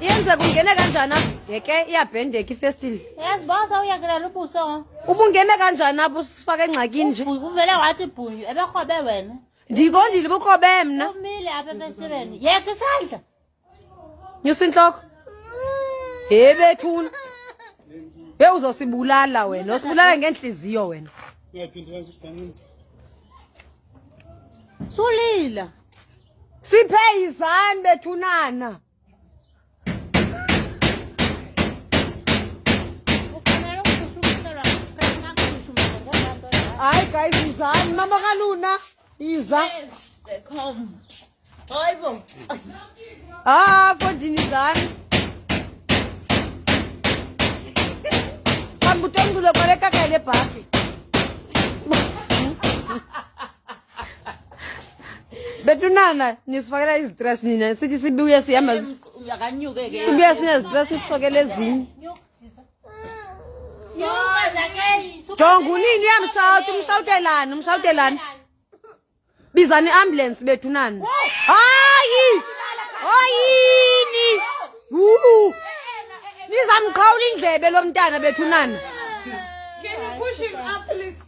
Yenza kungene kanjani? Yeke iyabhendeka ifestile. Yes, boss, awuyakelela ubuso. Ubungene kanjani apho sifake engxakini nje? Uvele wathi bhunyu, ebekhobe wena. Ndiqondile ubukhobe mna. Umile apha efestireni. Yeka isandla. Nyusa inhloko. Bethuna. Uzosibulala wena. Usibulala ngenhliziyo wena. Sulila. Siphe izani bethunana. Hayi guys, izani mama kaLuna. Iza. Come. Hayibo. Fondini izani. Kambutongulo koleka kale bhaki. Bethunana nisifakela izistress nina sithi sibuye sihamba Uyakanyuke ke. sibuye sinezistress sifakele ezinye. Jonga unini uyamshawuta umshawutelani bizani ambulance bethunana hayi hayini nizamqhawula indlebe lomntana bethunana. Can you push him up, please?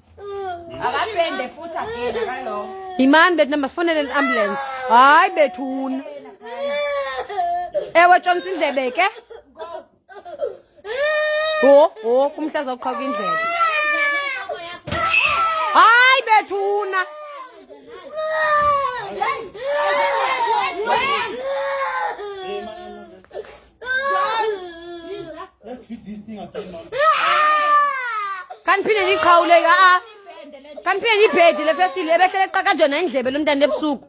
Akapende futhi agena kalo. Imani bethu masifonele ambulance. Hayi bethuna. Ewe Johnson indlebe ke? Kumhlaza uqhawuka indlebe. Hayi bethuna. Let's hit this thing again now. Kanphinde niqhawuleka kanphinde nibhedi le festile ebehlele eqaka njona indlebe lomntana ebusuku.